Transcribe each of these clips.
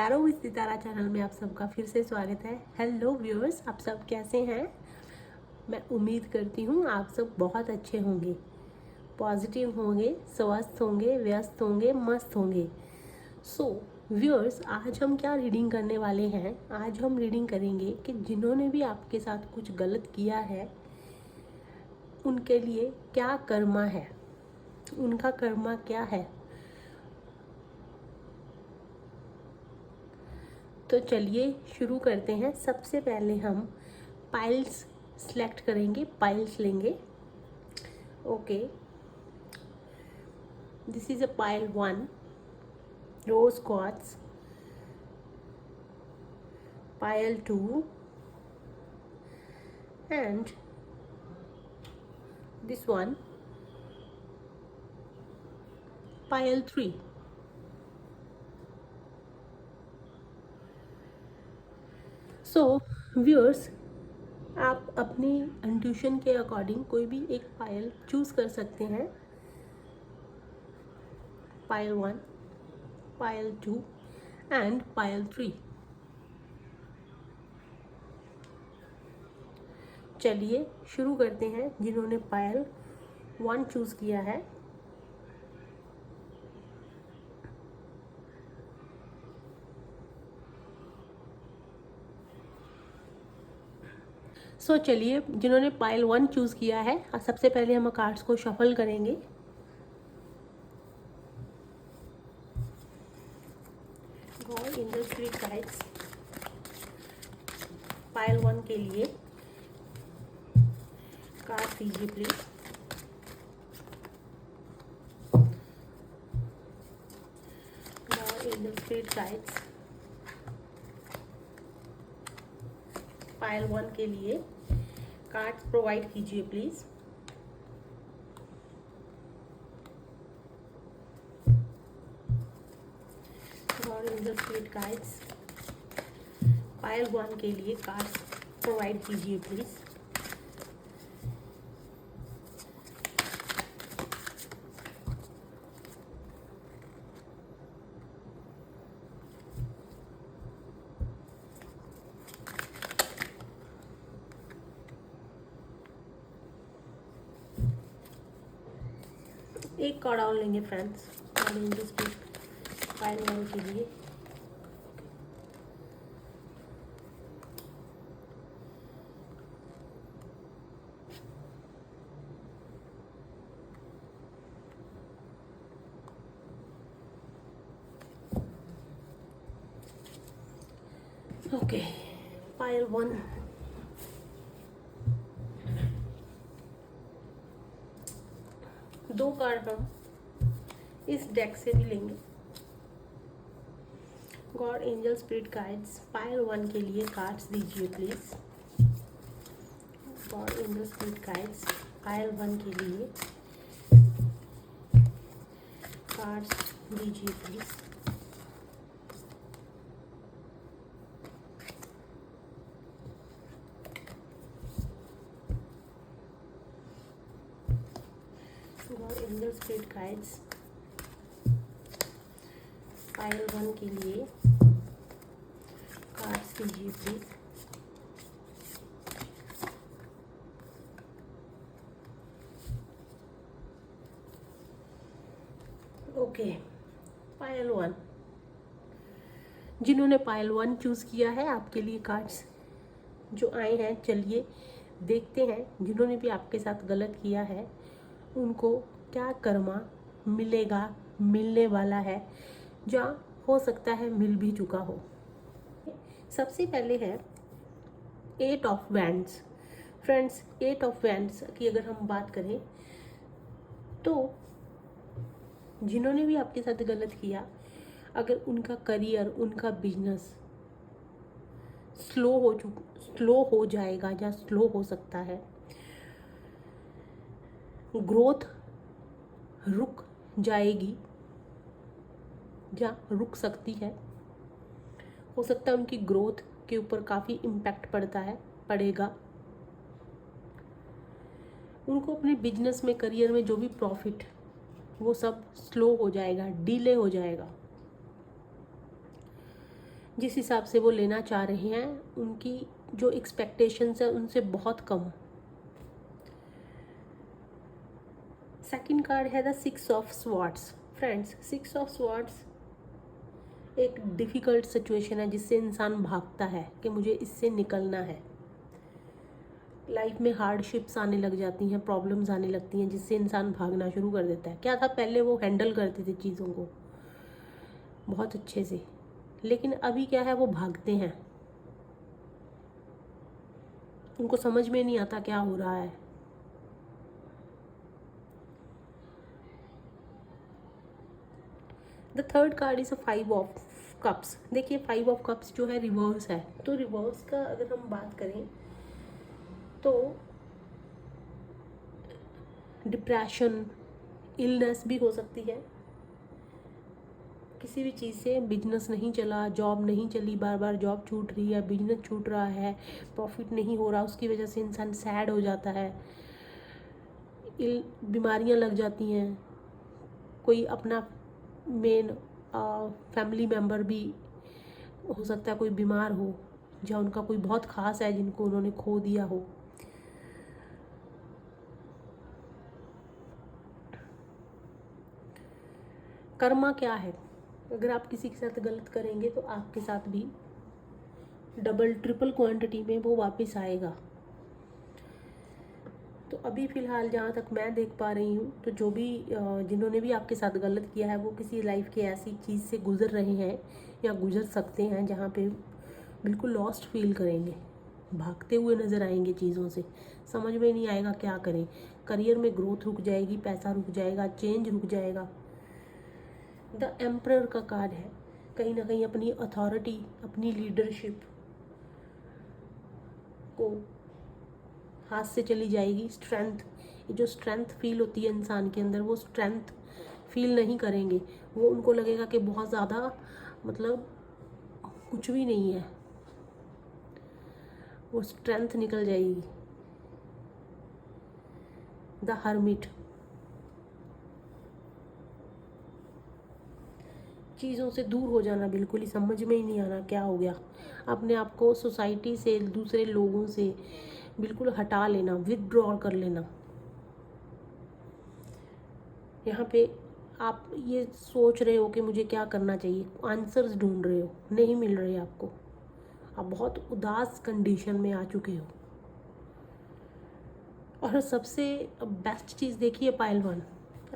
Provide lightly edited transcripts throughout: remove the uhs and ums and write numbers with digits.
Tarot with Sitara channel में आप सबका फिर से स्वागत है। हेलो व्यूअर्स, आप सब कैसे हैं? मैं उम्मीद करती हूँ आप सब बहुत अच्छे होंगे, पॉजिटिव होंगे, स्वस्थ होंगे, व्यस्त होंगे, मस्त होंगे। सो व्यूअर्स, आज हम क्या रीडिंग करने वाले हैं? आज हम रीडिंग करेंगे कि जिन्होंने भी आपके साथ कुछ गलत किया है उनके लिए क्या कर्मा है, उनका कर्मा क्या है। तो चलिए शुरू करते हैं। सबसे पहले हम पाइल्स सेलेक्ट करेंगे, पाइल्स लेंगे। Okay, this is a pile 1, rose quartz, pile 2 and this one, pile 3। So viewers, आप अपनी इंट्यूशन के अकॉर्डिंग कोई भी एक पायल चूज कर सकते हैं। पायल 1, पायल 2 एंड पायल 3। चलिए शुरू करते हैं। जिन्होंने पायल 1 चूज किया है, चलिए जिन्होंने पाइल 1 चूज किया है, सबसे पहले हम कार्ड्स को शफल करेंगे। God angel spirit guides, pile 1 के लिए कार्ड दीजिए please. God angel spirit guides, pile 1 के लिए कार्ड प्रोवाइड कीजिए please. God angel spirit guides, pile 1 के लिए कार्ड प्रोवाइड कीजिए प्लीज। एक कार्ड और लेंगे फ्रेंड्स, पाइल 1 के लिए। ओके, पाइल 1, दो कार्ड हम इस डेक से भी लेंगे। God angel spirit guides, pile 1 के लिए कार्ड्स दीजिए please. God angel spirit guides, pile 1 के लिए कार्ड्स दीजिए please. God angel spirit guides, pile 1 के लिए कार्ड्स दीजिए प्लीज। ओके, पायल 1, जिन्होंने पायल 1 चूज किया है, आपके लिए कार्ड्स जो आए हैं, चलिए देखते हैं जिन्होंने भी आपके साथ गलत किया है उनको क्या कर्मा मिलेगा, मिलने वाला है, या हो सकता है मिल भी चुका हो। सबसे पहले है 8 of wands. Friends, 8 of wands की अगर हम बात करें तो जिन्होंने भी आपके साथ गलत किया, अगर उनका करियर, उनका बिजनेस स्लो हो जाएगा या स्लो हो सकता है, ग्रोथ रुक जाएगी या रुक सकती है। हो सकता है उनकी ग्रोथ के ऊपर काफ़ी इम्पैक्ट पड़ेगा। उनको अपने बिजनेस में, करियर में जो भी प्रॉफिट, वो सब स्लो हो जाएगा, डिले हो जाएगा। जिस हिसाब से वो लेना चाह रहे हैं उनकी जो एक्सपेक्टेशंस है उनसे बहुत कम। सेकंड कार्ड है the 6 of swords. Friends, 6 of swords एक डिफ़िकल्ट सिचुएशन है जिससे इंसान भागता है कि मुझे इससे निकलना है। लाइफ में हार्डशिप्स आने लग जाती हैं, प्रॉब्लम्स आने लगती हैं जिससे इंसान भागना शुरू कर देता है। क्या था, पहले वो हैंडल करते थे चीज़ों को बहुत अच्छे से, लेकिन अभी क्या है, वो भागते हैं। उनको समझ में नहीं आता क्या हो रहा है। The third card is a 5 of cups. देखिए 5 ऑफ कप्स जो है रिवर्स है, तो रिवर्स का अगर हम बात करें तो डिप्रेशन, इलनेस भी हो सकती है। किसी भी चीज़ से बिजनेस नहीं चला, जॉब नहीं चली, बार बार जॉब छूट रही है, बिजनेस छूट रहा है, प्रॉफिट नहीं हो रहा, उसकी वजह से इंसान सैड हो जाता है, बीमारियां लग जाती हैं। कोई अपना मेन फैमिली मेम्बर भी हो सकता है कोई बीमार हो, या उनका कोई बहुत ख़ास है जिनको उन्होंने खो दिया हो। कर्मा क्या है, अगर आप किसी के साथ गलत करेंगे तो आपके साथ भी डबल ट्रिपल क्वांटिटी में वो वापस आएगा। तो अभी फ़िलहाल जहाँ तक मैं देख पा रही हूँ, तो जो भी जिन्होंने भी आपके साथ गलत किया है वो किसी लाइफ के ऐसी चीज़ से गुज़र रहे हैं या गुज़र सकते हैं जहाँ पे बिल्कुल लॉस्ट फील करेंगे, भागते हुए नज़र आएंगे चीज़ों से, समझ में नहीं आएगा क्या करें। करियर में ग्रोथ रुक जाएगी, पैसा रुक जाएगा, चेंज रुक जाएगा। द एम्परर का कार्ड है, कहीं ना कहीं अपनी अथॉरिटी, अपनी लीडरशिप को हाथ से चली जाएगी। स्ट्रेंथ, जो स्ट्रेंथ फील होती है इंसान के अंदर, वो स्ट्रेंथ फील नहीं करेंगे। वो उनको लगेगा कि बहुत ज़्यादा मतलब कुछ भी नहीं है, वो स्ट्रेंथ निकल जाएगी। द हर्मिट, चीज़ों से दूर हो जाना, बिल्कुल ही समझ में ही नहीं आना क्या हो गया, अपने आप को सोसाइटी से, दूसरे लोगों से बिल्कुल हटा लेना, विथड्रॉ कर लेना। यहाँ पे आप ये सोच रहे हो कि मुझे क्या करना चाहिए, आंसर्स ढूंढ रहे हो, नहीं मिल रहे आपको, आप बहुत उदास कंडीशन में आ चुके हो। और सबसे बेस्ट चीज़ देखिए, पाइल 1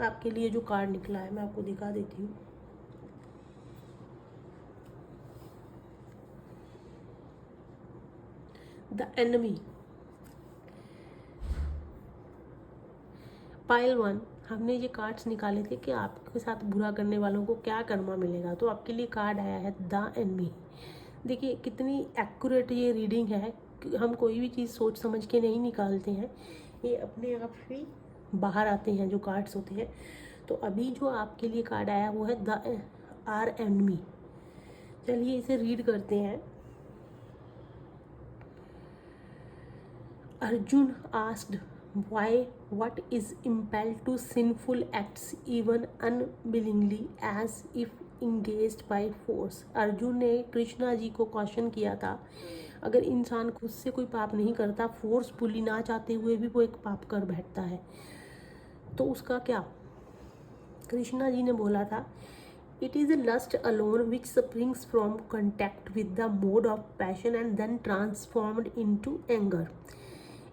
आपके लिए जो कार्ड निकला है मैं आपको दिखा देती हूँ। द एनिमी, पाइल 1, हमने ये कार्ड्स निकाले थे कि आपके साथ बुरा करने वालों को क्या कर्मा मिलेगा, तो आपके लिए कार्ड आया है द एनिमी। देखिए कितनी एक्यूरेट ये रीडिंग है, हम कोई भी चीज़ सोच समझ के नहीं निकालते हैं, ये अपने आप ही बाहर आते हैं जो कार्ड्स होते हैं। तो अभी जो आपके लिए कार्ड आया वो है द आर एनिमी। चलिए इसे रीड करते हैं। Arjun asked why what is impelled to sinful acts even unwillingly as if engaged by force। Arjun ने कृष्णा जी को क्वेश्चन किया था, अगर इंसान खुद से कोई पाप नहीं करता, फोर्सफुली ना चाहते हुए भी वो एक पाप कर बैठता है, तो उसका क्या। कृष्णा जी ने बोला था, it is a lust alone which springs from contact with the mode of passion and then transformed into anger।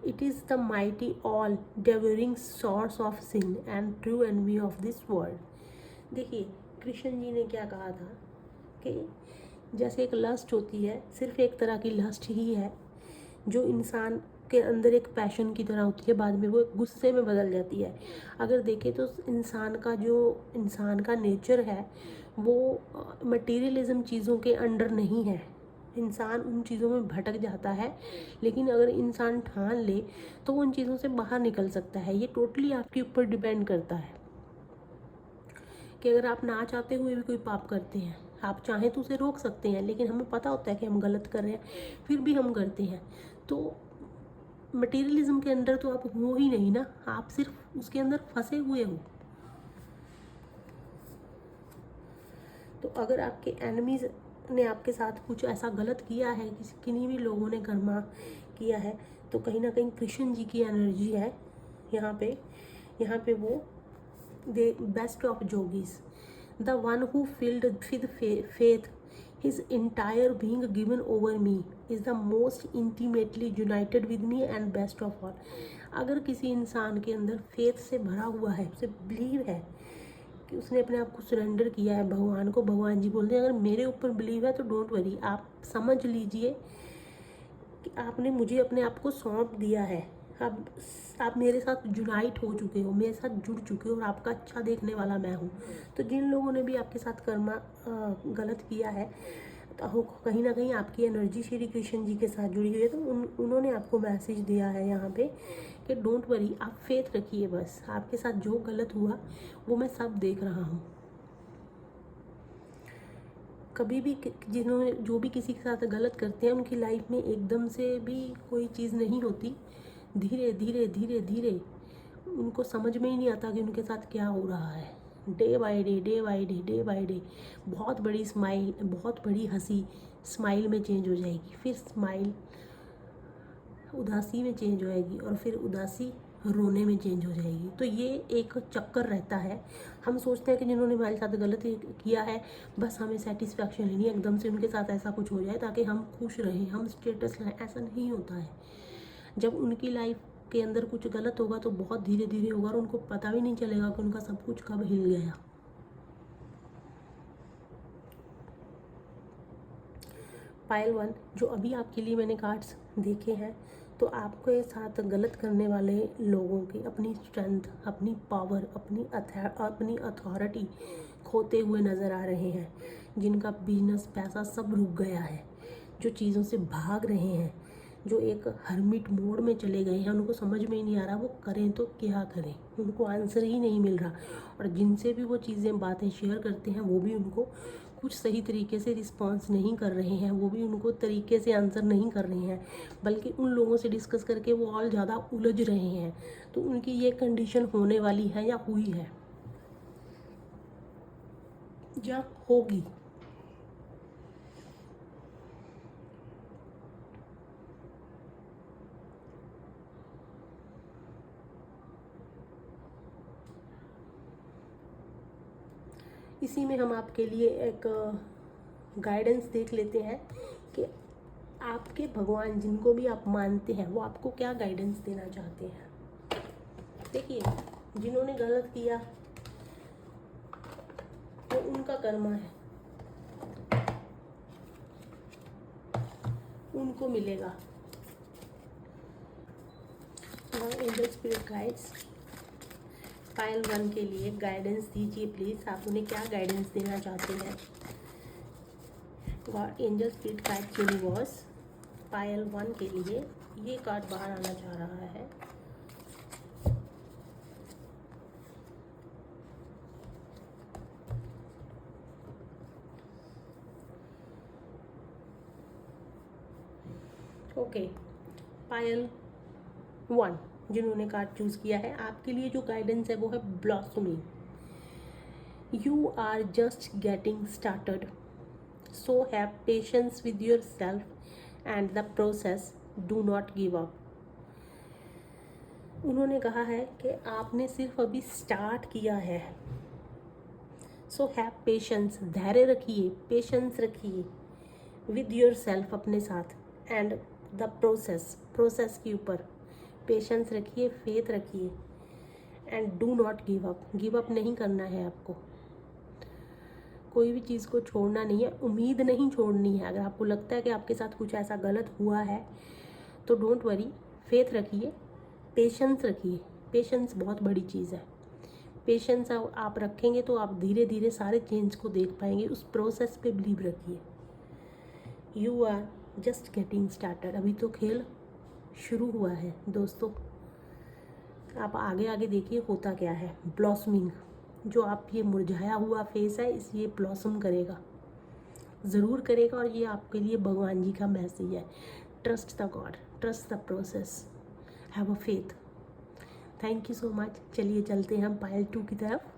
It is the mighty all devouring source of sin and true envy of this world। देखिए कृष्ण जी ने क्या कहा था कि जैसे एक lust होती है, सिर्फ एक तरह की लस्ट ही है जो इंसान के अंदर एक पैशन की तरह होती है, बाद में वो एक गुस्से में बदल जाती है। अगर देखें तो इंसान का नेचर है वो मटेरियलिज्म चीज़ों के अंडर नहीं है, इंसान उन चीज़ों में भटक जाता है, लेकिन अगर इंसान ठान ले तो वो उन चीज़ों से बाहर निकल सकता है। ये टोटली आपके ऊपर डिपेंड करता है कि अगर आप ना चाहते हुए भी कोई पाप करते हैं, आप चाहें तो उसे रोक सकते हैं, लेकिन हमें पता होता है कि हम गलत कर रहे हैं फिर भी हम करते हैं, तो मटेरियलिज्म के अंदर तो आप हो ही नहीं ना, आप सिर्फ उसके अंदर फंसे हुए हो। तो अगर आपके एनिमीज ने आपके साथ कुछ ऐसा गलत किया है, किन्हीं भी लोगों ने कर्मा किया है, तो कहीं ना कहीं कृष्ण जी की एनर्जी है यहाँ पे वो the best of yogis, the one who filled with faith his entire being given over me, is the most intimately united with me and best of all. अगर किसी इंसान के अंदर फेथ से भरा हुआ है, उसे बिलीव है कि उसने अपने आप को सरेंडर किया है भगवान को, भगवान जी बोलते हैं अगर मेरे ऊपर बिलीव है तो डोंट वरी, आप समझ लीजिए कि आपने मुझे अपने आप को सौंप दिया है, अब आप मेरे साथ यूनाइट हो चुके हो, मेरे साथ जुड़ चुके हो और आपका अच्छा देखने वाला मैं हूँ। तो जिन लोगों ने भी आपके साथ कर्मा गलत किया है, तो कहीं ना कहीं आपकी एनर्जी श्री कृष्ण जी के साथ जुड़ी हुई है, तो उन्होंने आपको मैसेज दिया है यहाँ पे कि डोंट वरी, आप फेथ रखिए, बस आपके साथ जो गलत हुआ वो मैं सब देख रहा हूँ। कभी भी जिन्होंने जो भी किसी के साथ गलत करते हैं उनकी लाइफ में एकदम से भी कोई चीज़ नहीं होती, धीरे धीरे धीरे धीरे उनको समझ में ही नहीं आता कि उनके साथ क्या हो रहा है। Day by day, day by day, day by day बहुत बड़ी स्माइल, बहुत बड़ी हंसी स्माइल में चेंज हो जाएगी, फिर स्माइल उदासी में चेंज हो जाएगी और फिर उदासी रोने में चेंज हो जाएगी। तो ये एक चक्कर रहता है। हम सोचते हैं कि जिन्होंने हमारे साथ गलत किया है बस हमें सेटिस्फैक्शन लेनी है, एकदम से उनके साथ ऐसा कुछ हो जाए ताकि हम खुश रहें, हम स्टेटस लाएं, ऐसा नहीं होता है। जब उनकी लाइफ के अंदर कुछ गलत होगा तो बहुत धीरे धीरे होगा और उनको पता भी नहीं चलेगा कि उनका सब कुछ कब हिल गया। पायल 1, जो अभी आपके लिए मैंने कार्ड्स देखे हैं, तो आपके साथ गलत करने वाले लोगों की अपनी स्ट्रेंथ, अपनी पावर, अपनी अथॉरिटी खोते हुए नज़र आ रहे हैं, जिनका बिजनेस पैसा सब रुक गया है, जो चीज़ों से भाग रहे हैं, जो एक हर्मिट मोड में चले गए हैं, उनको समझ में ही नहीं आ रहा वो करें तो क्या करें, उनको आंसर ही नहीं मिल रहा। और जिनसे भी वो चीज़ें बातें शेयर करते हैं वो भी उनको कुछ सही तरीके से रिस्पॉन्स नहीं कर रहे हैं, वो भी उनको तरीके से आंसर नहीं कर रहे हैं, बल्कि उन लोगों से डिस्कस करके वो और ज़्यादा उलझ रहे हैं। तो उनकी ये कंडीशन होने वाली है या हुई है या होगी। इसी में हम आपके लिए एक गाइडेंस देख लेते हैं कि आपके भगवान जिनको भी आप मानते हैं वो आपको क्या गाइडेंस देना चाहते हैं। देखिए, जिन्होंने गलत किया वो उनका कर्मा है, उनको मिलेगा। एंजल स्पिरिट गाइड्स, पायल 1 के लिए गाइडेंस दीजिए प्लीज़, आप उन्हें क्या गाइडेंस देना चाहते हैं। God angel spirit guides universe, Payal 1 के लिए ये कार्ड बाहर आना चाह रहा है। ओके, पायल 1 जिन्होंने कार्ड चूज़ किया है, आपके लिए जो गाइडेंस है वो है blossoming. You are just getting started, so have patience with yourself and the process, do not give up. उन्होंने कहा है कि आपने सिर्फ अभी स्टार्ट किया है, सो हैव पेशेंस, धैर्य रखिए, पेशेंस रखिए विद योर सेल्फ, अपने साथ, एंड द प्रोसेस के ऊपर पेशेंस रखिए, फेथ रखिए, and do not give up नहीं करना है आपको, कोई भी चीज़ को छोड़ना नहीं है, उम्मीद नहीं छोड़नी है। अगर आपको लगता है कि आपके साथ कुछ ऐसा गलत हुआ है तो डोंट वरी, फेथ रखिए, पेशेंस रखिए, पेशेंस बहुत बड़ी चीज़ है। पेशेंस आप रखेंगे तो आप धीरे धीरे सारे चेंज को देख पाएंगे, उस प्रोसेस पे बिलीव रखिए। You are just getting started, अभी तो खेल शुरू हुआ है दोस्तों। आप आगे आगे देखिए होता क्या है। ब्लॉसमिंग, जो आप ये मुरझाया हुआ फेस है इस ये ब्लॉसम करेगा, ज़रूर करेगा, और ये आपके लिए भगवान जी का मैसेज है। Trust the God, trust the process, have a faith. Thank you so much. चलिए चलते हैं हम पायल 2 की तरफ।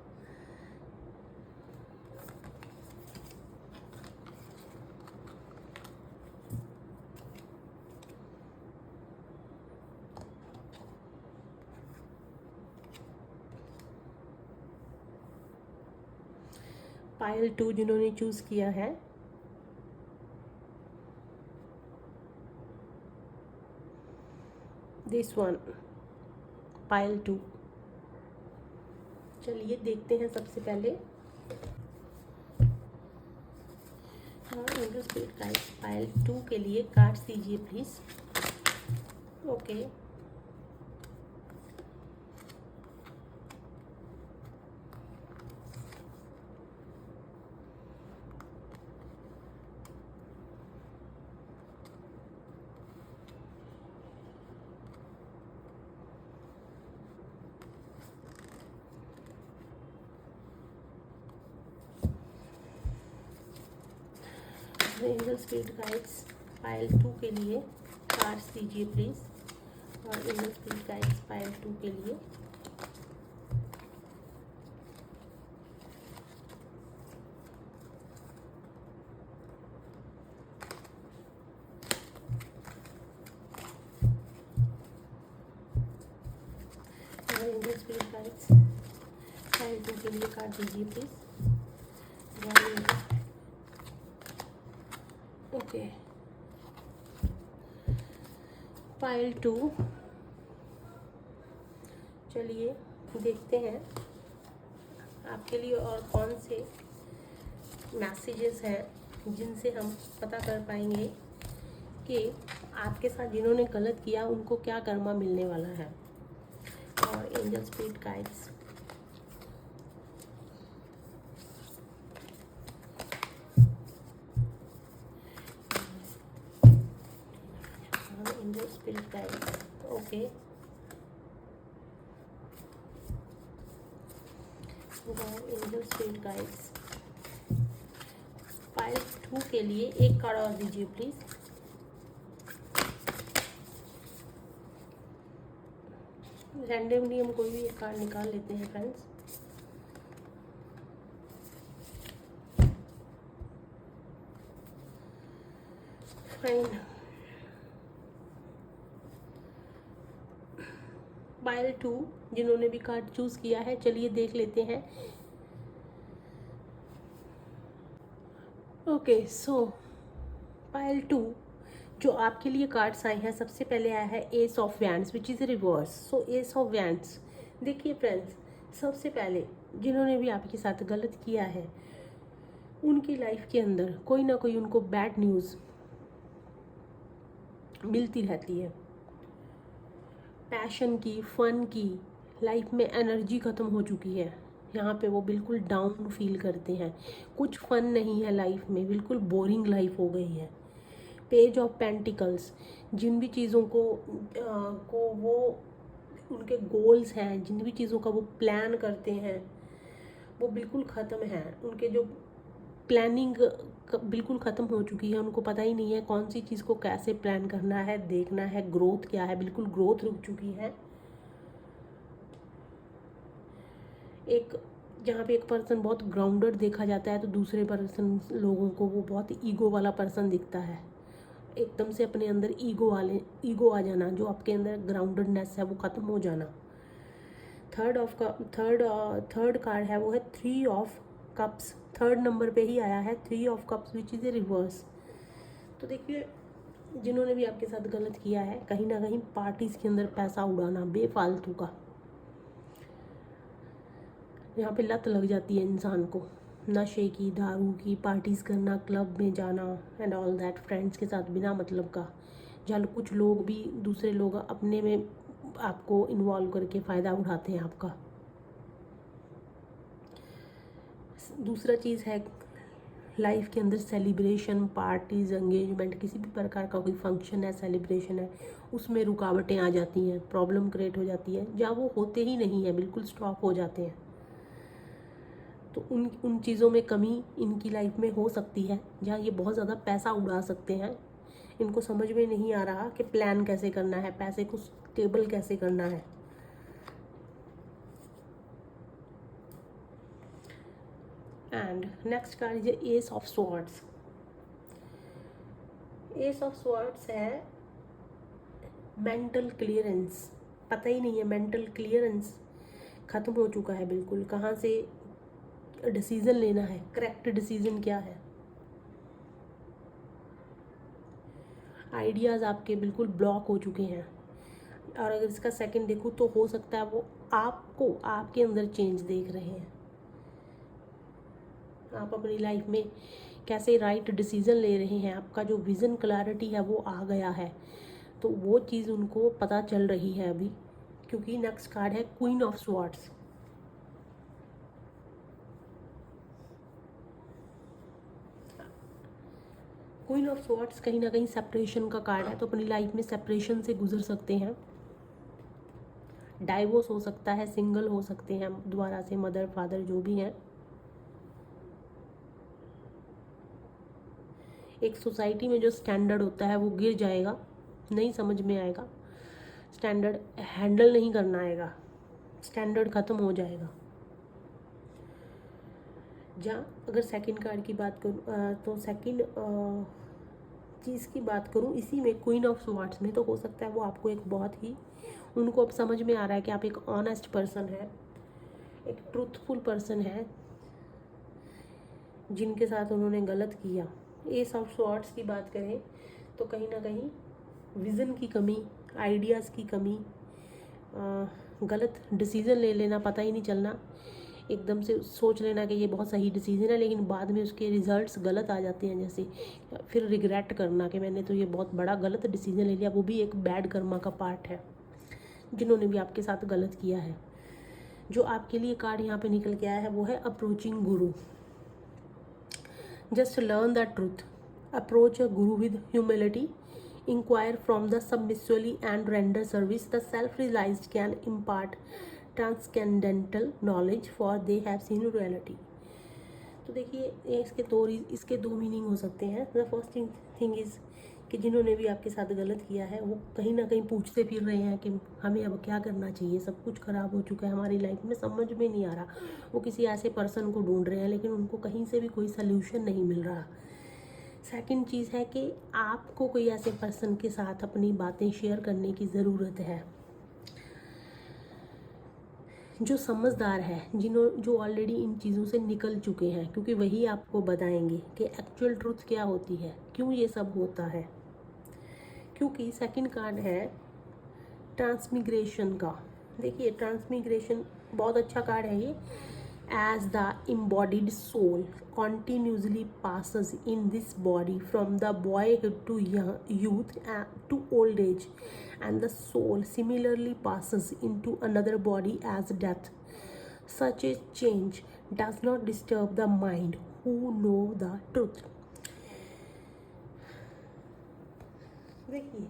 पायल 2 जिन्होंने चूज़ किया है, दिस वन, पायल 2। चलिए देखते हैं सबसे पहले। हाँ, पायल 2 के लिए कार्ड्स दीजिए please. Okay, angel spirit guides Payal 2 के लिए कार्ड्स दीजिए प्लीज़। और एंजल स्पिरिट गाइड्स पायल 2 के लिए एंजल स्पिरिट गाइड्स पायल 2 के लिए कार्ड दीजिए प्लीज़। ओके, पायल 2। चलिए देखते हैं आपके लिए और कौन से मैसेजेस हैं जिनसे हम पता कर पाएंगे कि आपके साथ जिन्होंने गलत किया उनको क्या कर्मा मिलने वाला है। और angel spirit guides angel spirit guides okay, angel spirit guides Payal 2 के लिए एक कार्ड और दीजिए प्लीज। रैंडमली हम कोई भी एक कार्ड निकाल लेते हैं फ्रेंड्स। फाइन, पायल 2 जिन्होंने भी कार्ड चूज किया है, चलिए देख लेते हैं। ओके सो पायल 2 जो आपके लिए कार्ड्स आए हैं, सबसे पहले आया है S of wands which is reverse. So S of wands, देखिए फ्रेंड्स, सबसे पहले जिन्होंने भी आपके साथ गलत किया है उनकी लाइफ के अंदर कोई ना कोई उनको बैड न्यूज़ मिलती रहती है। पैशन की, फन की, लाइफ में एनर्जी ख़त्म हो चुकी है, यहाँ पे वो बिल्कुल डाउन फील करते हैं, कुछ फन नहीं है लाइफ में, बिल्कुल बोरिंग लाइफ हो गई है। पेज ऑफ पेंटिकल्स, जिन भी चीज़ों को वो उनके गोल्स हैं, जिन भी चीज़ों का वो प्लान करते हैं वो बिल्कुल ख़त्म है। उनके जो प्लानिंग बिल्कुल ख़त्म हो चुकी है, उनको पता ही नहीं है कौन सी चीज़ को कैसे प्लान करना है, देखना है, ग्रोथ क्या है, बिल्कुल ग्रोथ रुक चुकी है। एक जहाँ पे एक पर्सन बहुत ग्राउंडेड देखा जाता है तो दूसरे पर्सन लोगों को वो बहुत ईगो वाला पर्सन दिखता है। एकदम से अपने अंदर ईगो आ जाना, जो आपके अंदर ग्राउंडेडनेस है वो ख़त्म हो जाना। थर्ड कार्ड है वो है 3 ऑफ कप्स, थर्ड नंबर पे ही आया है 3 of cups which is a reverse. तो देखिए जिन्होंने भी आपके साथ गलत किया है, कहीं ना कहीं पार्टीज़ के अंदर पैसा उड़ाना बेफालतू का, यहाँ पे लत लग जाती है इंसान को, नशे की, दारू की, पार्टीज़ करना, क्लब में जाना एंड ऑल दैट, फ्रेंड्स के साथ बिना मतलब का, जहाँ कुछ लोग भी दूसरे लोग अपने में आपको इन्वॉल्व करके फ़ायदा उठाते हैं आपका। दूसरा चीज़ है लाइफ के अंदर सेलिब्रेशन, पार्टीज़, एंगेजमेंट, किसी भी प्रकार का कोई फंक्शन है, सेलिब्रेशन है, उसमें रुकावटें आ जाती हैं, प्रॉब्लम क्रिएट हो जाती है, जहाँ वो होते ही नहीं है, बिल्कुल स्टॉप हो जाते हैं। तो उन चीज़ों में कमी इनकी लाइफ में हो सकती है, जहाँ ये बहुत ज़्यादा पैसा उड़ा सकते हैं। इनको समझ में नहीं आ रहा कि प्लान कैसे करना है, पैसे को स्टेबल कैसे करना है। And next card is S of swords. S of swords है मेंटल क्लियरेंस, पता ही नहीं है, मेंटल क्लियरेंस ख़त्म हो चुका है बिल्कुल। कहाँ से डिसीज़न लेना है। करेक्ट डिसीज़न क्या है? आइडियाज़ आपके बिल्कुल ब्लॉक हो चुके हैं। और अगर इसका सेकंड देखूँ तो हो सकता है वो आपको आपके अंदर चेंज देख रहे हैं। आप अपनी लाइफ में कैसे राइट डिसीज़न ले रहे हैं, आपका जो विज़न क्लैरिटी है वो आ गया है, तो वो चीज़ उनको पता चल रही है अभी। क्योंकि नेक्स्ट कार्ड है queen of swords. Queen of swords कहीं ना कहीं सेपरेशन का कार्ड है, तो अपनी लाइफ में सेपरेशन से गुजर सकते हैं। डाइवोर्स हो सकता है, सिंगल हो सकते हैं दोबारा से, मदर फादर जो भी हैं। एक सोसाइटी में जो स्टैंडर्ड होता है वो गिर जाएगा, नहीं समझ में आएगा, स्टैंडर्ड हैंडल नहीं करना आएगा, स्टैंडर्ड ख़त्म हो जाएगा। जहाँ अगर सेकंड कार्ड की बात करूँ तो सेकंड चीज़ की बात करूँ इसी में क्वीन ऑफ स्वॉर्ड्स में, तो हो सकता है वो आपको एक बहुत ही, उनको अब समझ में आ रहा है कि आप एक ऑनेस्ट पर्सन है, एक ट्रूथफुल पर्सन है, जिनके साथ उन्होंने गलत किया। एस ऑफ स्वॉर्ड्स की बात करें तो कहीं ना कहीं विज़न की कमी, आइडियाज़ की कमी, गलत डिसीज़न ले लेना, पता ही नहीं चलना, एकदम से सोच लेना कि ये बहुत सही डिसीज़न है लेकिन बाद में उसके रिजल्ट्स गलत आ जाते हैं। जैसे फिर रिग्रेट करना कि मैंने तो ये बहुत बड़ा गलत डिसीज़न ले लिया, वो भी एक बैड कर्मा का पार्ट है, जिन्होंने भी आपके साथ गलत किया है। जो आपके लिए कार्ड यहाँ पे निकल के आया है वो है approaching guru. Just learn the truth, approach a guru with humility, inquire from the submissively and render service. The self-realized can impart transcendental knowledge for they have seen reality. तो देखिए इसके दो मीनिंग हो सकते हैं। द फर्स्ट थिंग इज़ कि जिन्होंने भी आपके साथ गलत किया है वो कहीं ना कहीं पूछते फिर रहे हैं कि हमें अब क्या करना चाहिए, सब कुछ ख़राब हो चुका है हमारी लाइफ में, समझ में नहीं आ रहा। वो किसी ऐसे पर्सन को ढूंढ रहे हैं लेकिन उनको कहीं से भी कोई सल्यूशन नहीं मिल रहा। सेकंड चीज़ है कि आपको कोई ऐसे पर्सन के साथ अपनी बातें शेयर करने की ज़रूरत है जो समझदार है, जो ऑलरेडी इन चीज़ों से निकल चुके हैं, क्योंकि वही आपको बताएंगे कि एक्चुअल ट्रुथ क्या होती है, क्यों ये सब होता है। क्योंकि सेकंड कार्ड है ट्रांसमिग्रेशन का। देखिए ट्रांसमिग्रेशन बहुत अच्छा कार्ड है ये। As the embodied soul continuously passes in this body from the boyhood to youth to old age, and the soul similarly passes into another body as death, such a change does not disturb the mind who know the truth. देखिए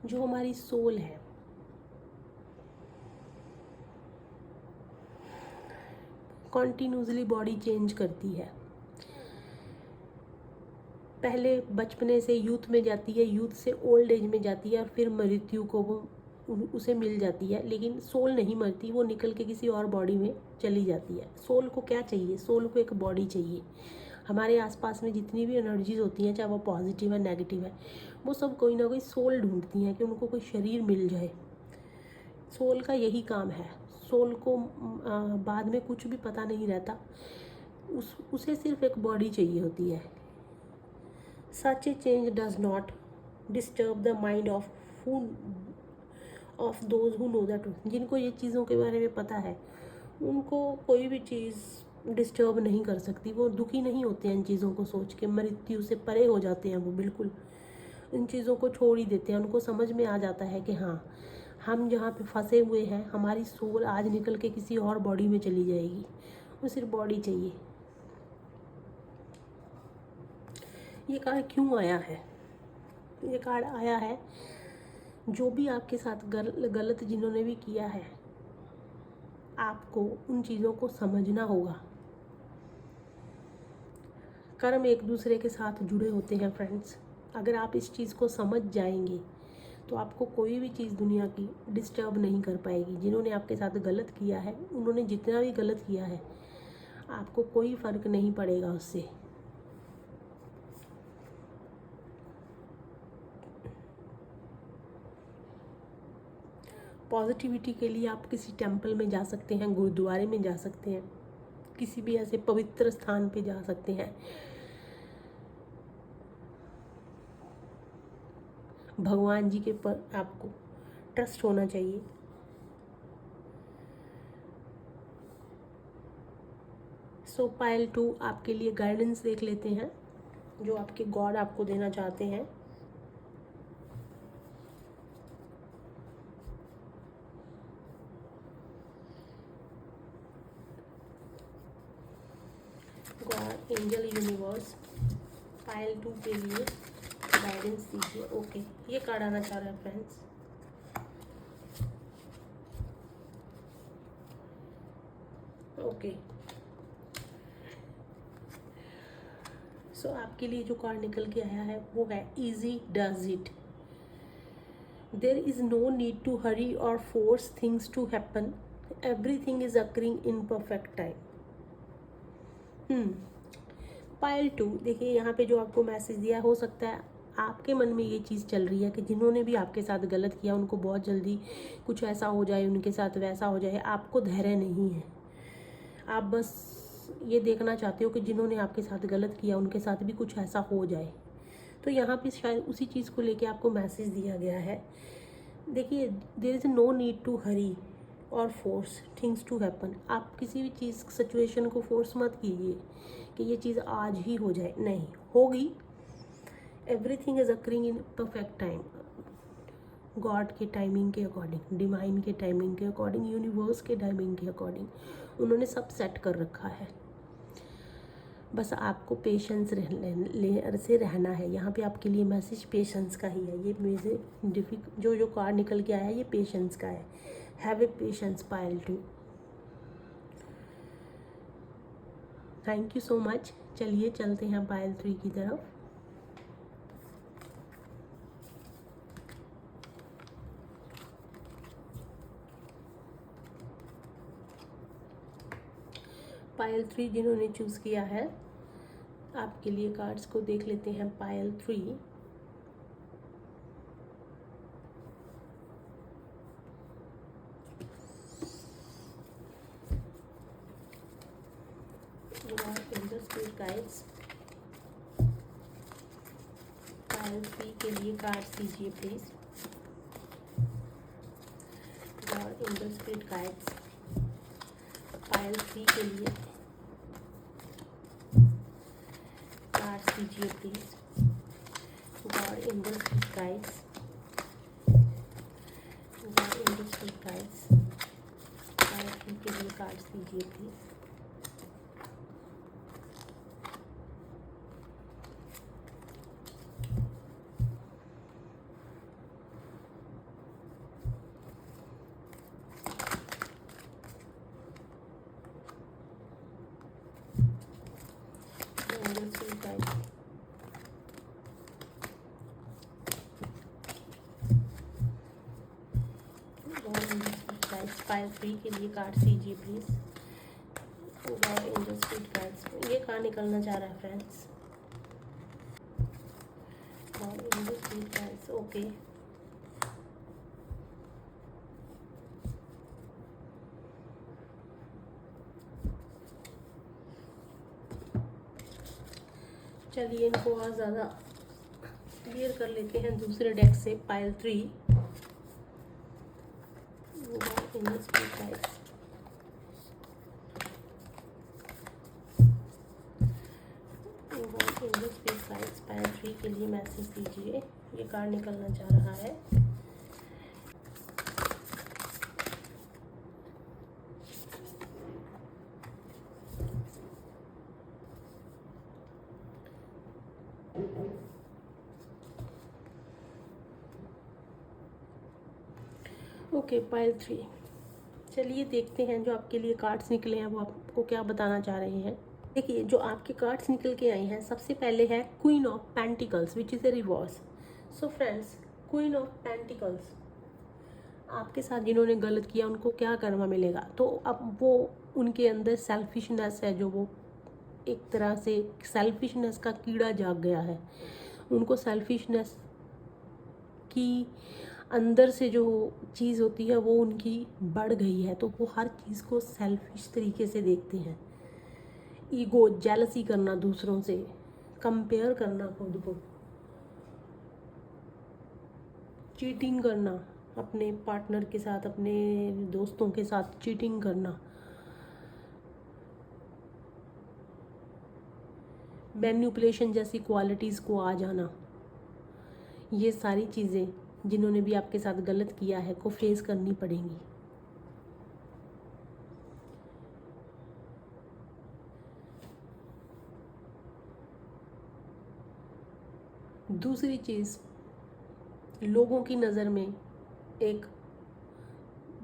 जो हमारी soul है continuously body change करती है। पहले बचपने से youth में जाती है, यूथ से ओल्ड एज में जाती है और फिर मृत्यु को वो उसे मिल जाती है, लेकिन सोल नहीं मरती, वो निकल के किसी और बॉडी में चली जाती है। सोल को क्या चाहिए? सोल को एक बॉडी चाहिए। हमारे आसपास में जितनी भी एनर्जीज होती हैं, चाहे वो पॉजिटिव है नेगेटिव है, वो सब कोई ना कोई सोल ढूंढती हैं कि उनको कोई शरीर मिल जाए। सोल का यही काम है। सोल को बाद में कुछ भी पता नहीं रहता, उसे सिर्फ एक बॉडी चाहिए होती है। Such a change does not disturb the mind of those who know the truth. जिनको ये चीज़ों के बारे में पता है उनको कोई भी चीज़ डिस्टर्ब नहीं कर सकती, वो दुखी नहीं होते हैं इन चीज़ों को सोच के, मृत्यु से परे हो जाते हैं वो, बिल्कुल इन चीज़ों को छोड़ ही देते हैं। उनको समझ में आ जाता है कि हाँ हम जहाँ पे फंसे हुए हैं, हमारी सोल आज निकल के किसी और बॉडी में चली जाएगी, वो सिर्फ बॉडी चाहिए। ये कार्ड क्यों आया है? ये कार्ड आया है जो भी आपके साथ गलत जिन्होंने भी किया है, आपको उन चीज़ों को समझना होगा। कर्म एक दूसरे के साथ जुड़े होते हैं फ्रेंड्स। अगर आप इस चीज़ को समझ जाएंगे तो आपको कोई भी चीज़ दुनिया की डिस्टर्ब नहीं कर पाएगी। जिन्होंने आपके साथ गलत किया है, उन्होंने जितना भी गलत किया है, आपको कोई फ़र्क नहीं पड़ेगा उससे। पॉजिटिविटी के लिए आप किसी टेम्पल में जा सकते हैं, गुरुद्वारे में जा सकते हैं, किसी भी ऐसे पवित्र स्थान पे जा सकते हैं। भगवान जी के पर आपको ट्रस्ट होना चाहिए। सो पायल 2 आपके लिए गाइडेंस देख लेते हैं जो आपके गॉड आपको देना चाहते हैं। गॉड, एंजल, यूनिवर्स, पायल 2 के लिए गाइडेंस दीजिए। ओके, ये कार्ड आना चाह रहा है फ्रेंड्स। ओके, सो आपके लिए जो कार्ड निकल के आया है वो है easy does it. There is no need to hurry or force things to happen, everything is occurring in perfect time. Payal 2, देखिए यहाँ पे जो आपको मैसेज दिया, हो सकता है आपके मन में ये चीज़ चल रही है कि जिन्होंने भी आपके साथ गलत किया उनको बहुत जल्दी कुछ ऐसा हो जाए, उनके साथ वैसा हो जाए। आपको धैर्य नहीं है, आप बस ये देखना चाहते हो कि जिन्होंने आपके साथ गलत किया उनके साथ भी कुछ ऐसा हो जाए। तो यहाँ पे शायद उसी चीज़ को लेके आपको मैसेज दिया गया है। देखिए, there is no need to hurry or force things to happen. आप किसी भी चीज़ सिचुएशन को फोर्स मत कीजिए कि ये चीज़ आज ही हो जाए, नहीं होगी। Everything is occurring in perfect time, God के टाइमिंग के अकॉर्डिंग, डिवाइन के टाइमिंग के अकॉर्डिंग, यूनिवर्स के टाइमिंग के अकॉर्डिंग उन्होंने सब सेट कर रखा है। बस आपको पेशेंस से रहना है। यहाँ पे आपके लिए मैसेज पेशेंस का ही है। ये मुझे जो कार्ड निकल के आया है ये पेशेंस का है। Have a patience Payal 2। Thank you so much. चलिए चलते हैं पायल 3 की तरफ। पायल 3 जिन्होंने चूज़ किया है, आपके लिए कार्ड्स को देख लेते हैं। पायल 3, गाइड्स पायल 3 के लिए कार्ड्स दीजिए please. God angel spirit guides Payal 3 के लिए कार्ड्स दीजिए please. God angel spirit guides, God angel spirit guides Payal 3 के लिए कार्ड्स दीजिए प्लीज। पायल 3 के लिए कार्ड दीजिए please. God angel spirit guides, ये कहाँ निकलना चाह रहा है friends? God angel spirit guides, okay. चलिए इनको और ज़्यादा क्लियर कर लेते हैं दूसरे डेक से। Payal 3, angel spirit guides, angel spirit guides Payal 3 के लिए मैसेज दीजिए। ये कार्ड निकलना चाह रहा है। ओके पायल 3, चलिए देखते हैं जो आपके लिए कार्ड्स निकले हैं वो आपको क्या बताना चाह रहे हैं। देखिए जो आपके कार्ड्स निकल के आए हैं, सबसे पहले है queen of pentacles which is a reverse. So friends, queen of pentacles, आपके साथ जिन्होंने गलत किया उनको क्या कर्मा मिलेगा। तो अब वो उनके अंदर सेल्फिशनेस है, जो वो एक तरह से सेल्फिशनेस का कीड़ा जाग गया है। उनको सेल्फिशनेस उनकी अंदर से जो चीज़ होती है वो उनकी बढ़ गई है, तो वो हर चीज़ को सेल्फिश तरीके से देखते हैं। ईगो, जेलसी करना दूसरों से, कंपेयर करना खुद को, चीटिंग करना अपने पार्टनर के साथ, अपने दोस्तों के साथ चीटिंग करना, मैनिपुलेशन जैसी क्वालिटीज़ को आ जाना, ये सारी चीज़ें जिन्होंने भी आपके साथ गलत किया है को फेस करनी पड़ेंगी। दूसरी चीज़, लोगों की नज़र में एक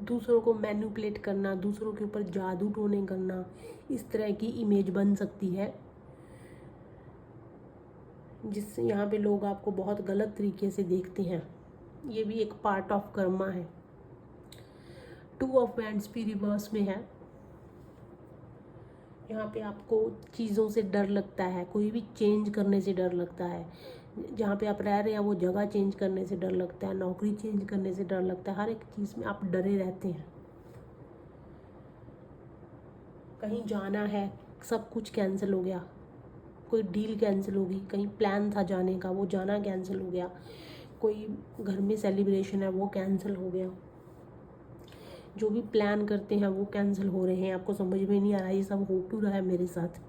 दूसरों को मैनिपुलेट करना, दूसरों के ऊपर जादू टोने करना, इस तरह की इमेज बन सकती है जिससे यहाँ पे लोग आपको बहुत गलत तरीके से देखते हैं। ये भी एक पार्ट ऑफ कर्मा है। 2 ऑफ वैंड्स भी रिवर्स में है। यहाँ पे आपको चीज़ों से डर लगता है, कोई भी चेंज करने से डर लगता है। जहाँ पे आप रह रहे हैं वो जगह चेंज करने से डर लगता है, नौकरी चेंज करने से डर लगता है, हर एक चीज़ में आप डरे रहते हैं। कहीं जाना है, सब कुछ कैंसिल हो गया, कोई डील कैंसिल होगी, कहीं प्लान था जाने का वो जाना कैंसिल हो गया, कोई घर में सेलिब्रेशन है वो कैंसिल हो गया, जो भी प्लान करते हैं वो कैंसिल हो रहे हैं, आपको समझ में नहीं आ रहा ये सब हो क्यों रहा है मेरे साथ।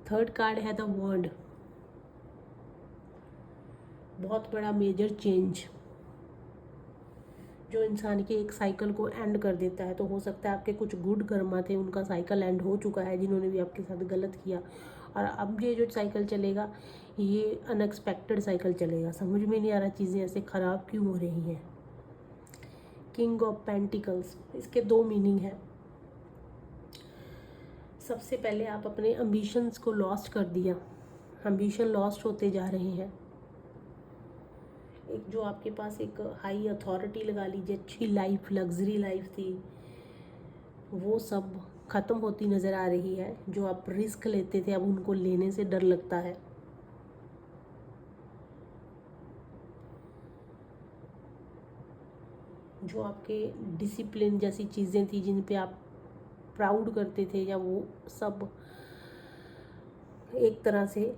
3rd कार्ड है द वर्ल्ड, बहुत बड़ा मेजर चेंज जो इंसान के एक साइकिल को एंड कर देता है। तो हो सकता है आपके कुछ गुड कर्मा थे, उनका साइकिल एंड हो चुका है, जिन्होंने भी आपके साथ गलत किया, और अब ये जो साइकिल चलेगा ये अनएक्सपेक्टेड साइकिल चलेगा। समझ में नहीं आ रहा चीज़ें ऐसे ख़राब क्यों हो रही हैं। किंग ऑफ पेंटिकल्स, इसके 2 मीनिंग हैं। सबसे पहले आप अपने एम्बिशंस को लॉस्ट कर दिया, एम्बिशन लॉस्ट होते जा रहे हैं। एक जो आपके पास एक हाई अथॉरिटी लगा लीजिए, अच्छी लाइफ, लग्जरी लाइफ थी, वो सब ख़त्म होती नज़र आ रही है। जो आप रिस्क लेते थे अब उनको लेने से डर लगता है। जो आपके डिसिप्लिन जैसी चीज़ें थी जिन पे आप प्राउड करते थे, या वो सब एक तरह से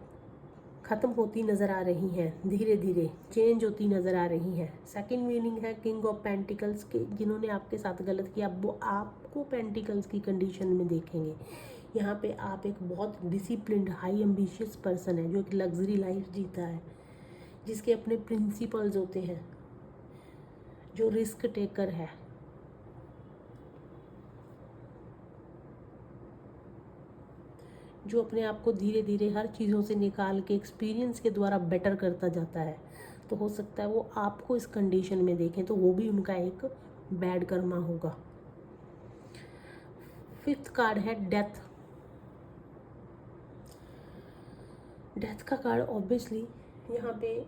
ख़त्म होती नज़र आ रही हैं, धीरे धीरे चेंज होती नज़र आ रही हैं। सेकंड मीनिंग है किंग ऑफ पेंटिकल्स के, जिन्होंने आपके साथ गलत किया वो आपको पेंटिकल्स की कंडीशन में देखेंगे। यहाँ पे आप एक बहुत डिसिप्लिन्ड, हाई एम्बिशियस पर्सन है जो एक लग्जरी लाइफ जीता है, जिसके अपने प्रिंसिपल्स होते हैं, जो रिस्क टेकर है, जो अपने आप को धीरे धीरे हर चीज़ों से निकाल के एक्सपीरियंस के द्वारा बेटर करता जाता है। तो हो सकता है वो आपको इस कंडीशन में देखें, तो वो भी उनका एक बैड कर्मा होगा। 5th कार्ड है डेथ। डेथ का कार्ड ऑब्वियसली यहाँ पे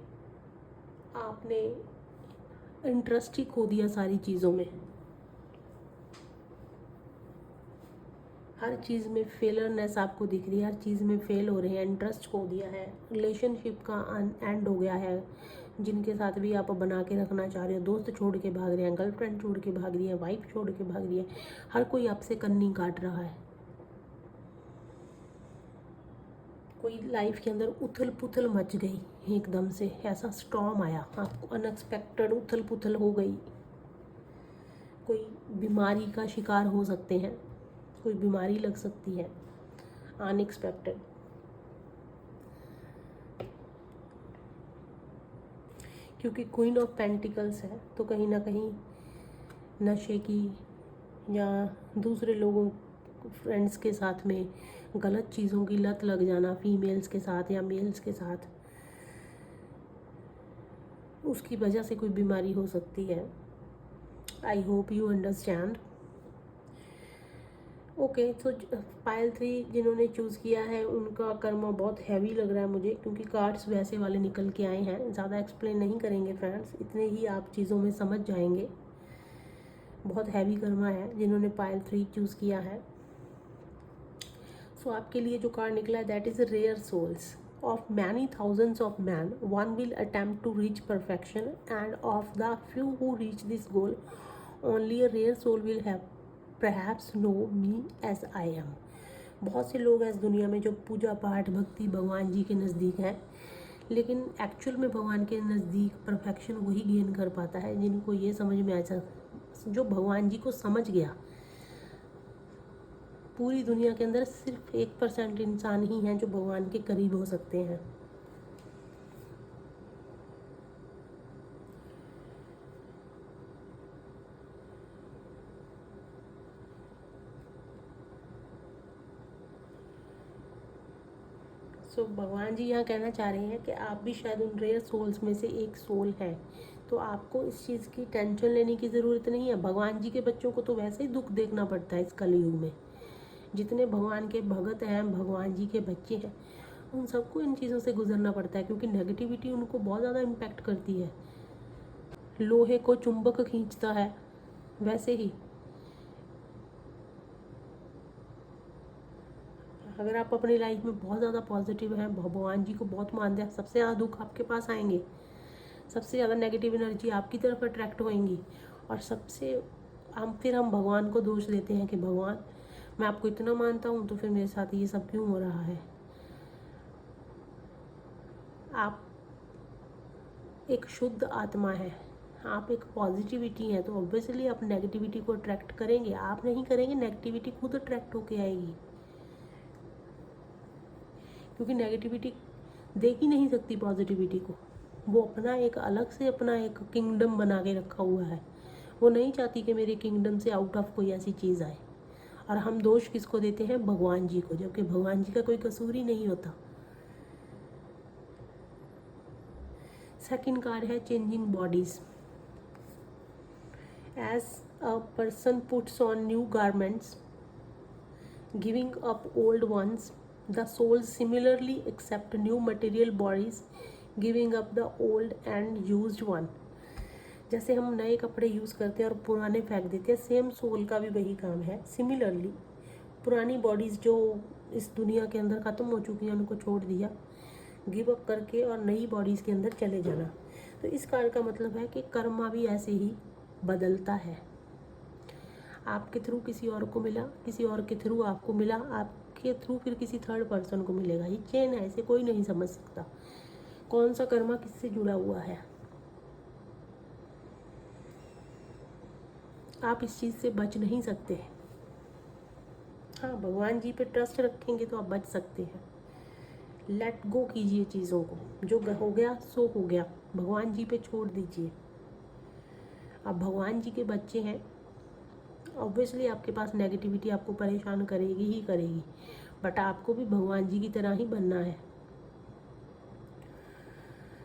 आपने इंटरेस्ट ही खो दिया सारी चीज़ों में, हर चीज़ में फेलरनेस आपको दिख रही है, हर चीज़ में फेल हो रहे हैं, इंटरेस्ट खो दिया है, रिलेशनशिप का एंड हो गया है, जिनके साथ भी आप बना के रखना चाह रहे हो, दोस्त छोड़ के भाग रहे हैं, गर्लफ्रेंड छोड़ के भाग रही है, वाइफ छोड़ के भाग रही है, हर कोई आपसे कन्नी काट रहा है। कोई लाइफ के अंदर उथल पुथल मच गई, एकदम से ऐसा स्टॉर्म आया, आपको अनएक्सपेक्टेड उथल पुथल हो गई। कोई बीमारी का शिकार हो सकते हैं, कोई बीमारी लग सकती है अनएक्सपेक्टेड। क्योंकि क्वीन ऑफ पेंटिकल्स है तो कहीं ना कहीं नशे की या दूसरे लोगों, फ्रेंड्स के साथ में गलत चीज़ों की लत लग जाना, फीमेल्स के साथ या मेल्स के साथ, उसकी वजह से कोई बीमारी हो सकती है। I hope you understand. Okay, तो पायल 3 जिन्होंने चूज़ किया है उनका कर्मा बहुत हैवी लग रहा है मुझे, क्योंकि कार्ड्स वैसे वाले निकल के आए हैं। ज़्यादा एक्सप्लेन नहीं करेंगे फ्रेंड्स, इतने ही आप चीज़ों में समझ जाएंगे। बहुत हैवी कर्मा है जिन्होंने पायल 3 चूज़ किया है। सो आपके लिए जो कार्ड निकला है that is rare souls. Of many thousands of men, one will attempt to reach perfection, and of the few who reach this goal, only a rare soul will have perhaps know me as I am. बहुत से लोग हैं इस दुनिया में जो पूजा पाठ भक्ति भगवान जी के नज़दीक हैं, लेकिन एक्चुअल में भगवान के नज़दीक परफेक्शन वही गेन कर पाता है जिनको ये समझ में आ, जो भगवान जी को समझ गया। पूरी दुनिया के अंदर सिर्फ 1% इंसान ही हैं जो भगवान के करीब हो सकते हैं। सो भगवान जी यहाँ कहना चाह रहे हैं कि आप भी शायद उन रेयर सोल्स में से एक सोल है, तो आपको इस चीज़ की टेंशन लेने की ज़रूरत नहीं है। भगवान जी के बच्चों को तो वैसे ही दुख देखना पड़ता है इस कलयुग में। जितने भगवान के भगत हैं, भगवान जी के बच्चे हैं, उन सबको इन चीज़ों से गुजरना पड़ता है, क्योंकि नेगेटिविटी उनको बहुत ज़्यादा इम्पैक्ट करती है। लोहे को चुंबक खींचता है, वैसे ही अगर आप अपनी लाइफ में बहुत ज़्यादा पॉजिटिव हैं, भगवान जी को बहुत मानते हैं, सबसे ज़्यादा दुख आपके पास आएंगे, सबसे ज़्यादा नेगेटिव एनर्जी आपकी तरफ अट्रैक्ट होएंगी, और फिर हम भगवान को दोष देते हैं कि भगवान, मैं आपको इतना मानता हूँ तो फिर मेरे साथ ये सब क्यों हो रहा है। आप एक शुद्ध आत्मा है, आप एक पॉजिटिविटी है, तो ऑब्वियसली आप नेगेटिविटी को अट्रैक्ट करेंगे। आप नहीं करेंगे, नेगेटिविटी खुद अट्रैक्ट होके आएगी, क्योंकि नेगेटिविटी देख ही नहीं सकती पॉजिटिविटी को। वो अपना एक अलग से अपना एक किंगडम बना के रखा हुआ है। वो नहीं चाहती कि मेरे किंगडम से आउट ऑफ कोई ऐसी चीज़ आए। और हम दोष किसको देते हैं? भगवान जी को, जबकि भगवान जी का कोई कसूर ही नहीं होता। सेकंड कार्ड है changing bodies. As a person puts on new garments, giving up old ones, the souls similarly accept new material bodies, giving up the old and used one. जैसे हम नए कपड़े यूज़ करते हैं और पुराने फेंक देते हैं, सेम सोल का भी वही काम है। सिमिलरली पुरानी बॉडीज़ जो इस दुनिया के अंदर ख़त्म हो चुकी हैं, उनको छोड़ दिया, गिव अप करके, और नई बॉडीज़ के अंदर चले जाना। तो इस कार्ड का मतलब है कि कर्मा भी ऐसे ही बदलता है। आपके थ्रू किसी और को मिला, किसी और के थ्रू आपको मिला, आपके थ्रू फिर किसी थर्ड पर्सन को मिलेगा। ये चेन है, इसे कोई नहीं समझ सकता कौन सा कर्मा किससे जुड़ा हुआ है। आप इस चीज़ से बच नहीं सकते। हाँ, भगवान जी पे ट्रस्ट रखेंगे तो आप बच सकते हैं। लेट गो कीजिए चीज़ों को, जो हो गया सो हो गया, भगवान जी पे छोड़ दीजिए। आप भगवान जी के बच्चे हैं, ऑब्वियसली आपके पास नेगेटिविटी आपको परेशान करेगी ही करेगी, बट आपको भी भगवान जी की तरह ही बनना है।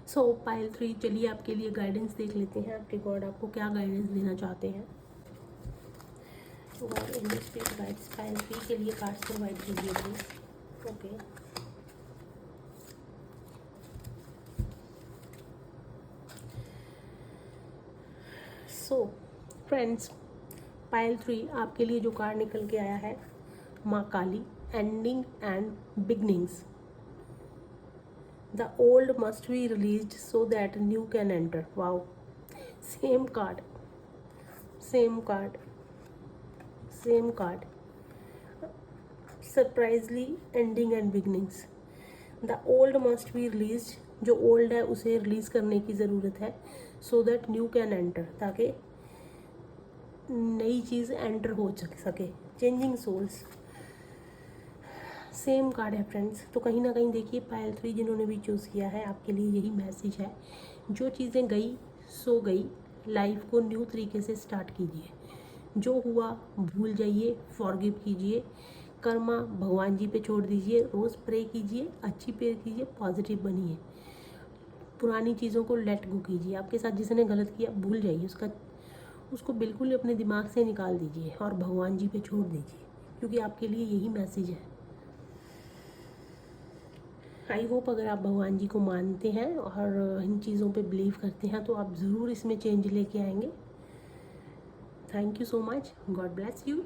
सो पाइल 3, चलिए आपके लिए गाइडेंस देख लेते हैं। आपके गॉड आपको क्या गाइडेंस देना चाहते हैं। गॉड गाइड्स पाइल 3 के लिए कार्ड्स प्रोवाइड कीजिए please. Okay, so friends, pile 3 आपके लिए जो कार्ड निकल के आया है, माँ Kali, ending and beginnings. The old must be released so that new can enter. Wow, same card, same card, same card. Surprisingly, ending and beginnings. The old must be released. जो old है उसे release करने की ज़रूरत है, so that new can enter, ताकि नई चीज़ enter हो सके। चेंजिंग सोल्स, सेम कार्ड है फ्रेंड्स। तो कहीं ना कहीं देखिए, पाइल 3 जिन्होंने भी चूज़ किया है, आपके लिए यही मैसेज है। जो चीज़ें गई सो गई, लाइफ को न्यू तरीके से स्टार्ट कीजिए। जो हुआ भूल जाइए, फॉरगिव कीजिए, कर्मा भगवान जी पे छोड़ दीजिए, रोज़ प्रे कीजिए, अच्छी प्रे कीजिए, पॉजिटिव बनिए। पुरानी चीज़ों को लेट गो कीजिए। आपके साथ जिसने गलत किया भूल जाइए, उसको बिल्कुल अपने दिमाग से निकाल दीजिए और भगवान जी पे छोड़ दीजिए, क्योंकि आपके लिए यही मैसेज है। आई होप अगर आप भगवान जी को मानते हैं और इन चीज़ों पे बिलीव करते हैं तो आप ज़रूर इसमें चेंज लेके आएंगे। Thank you so much, God bless you.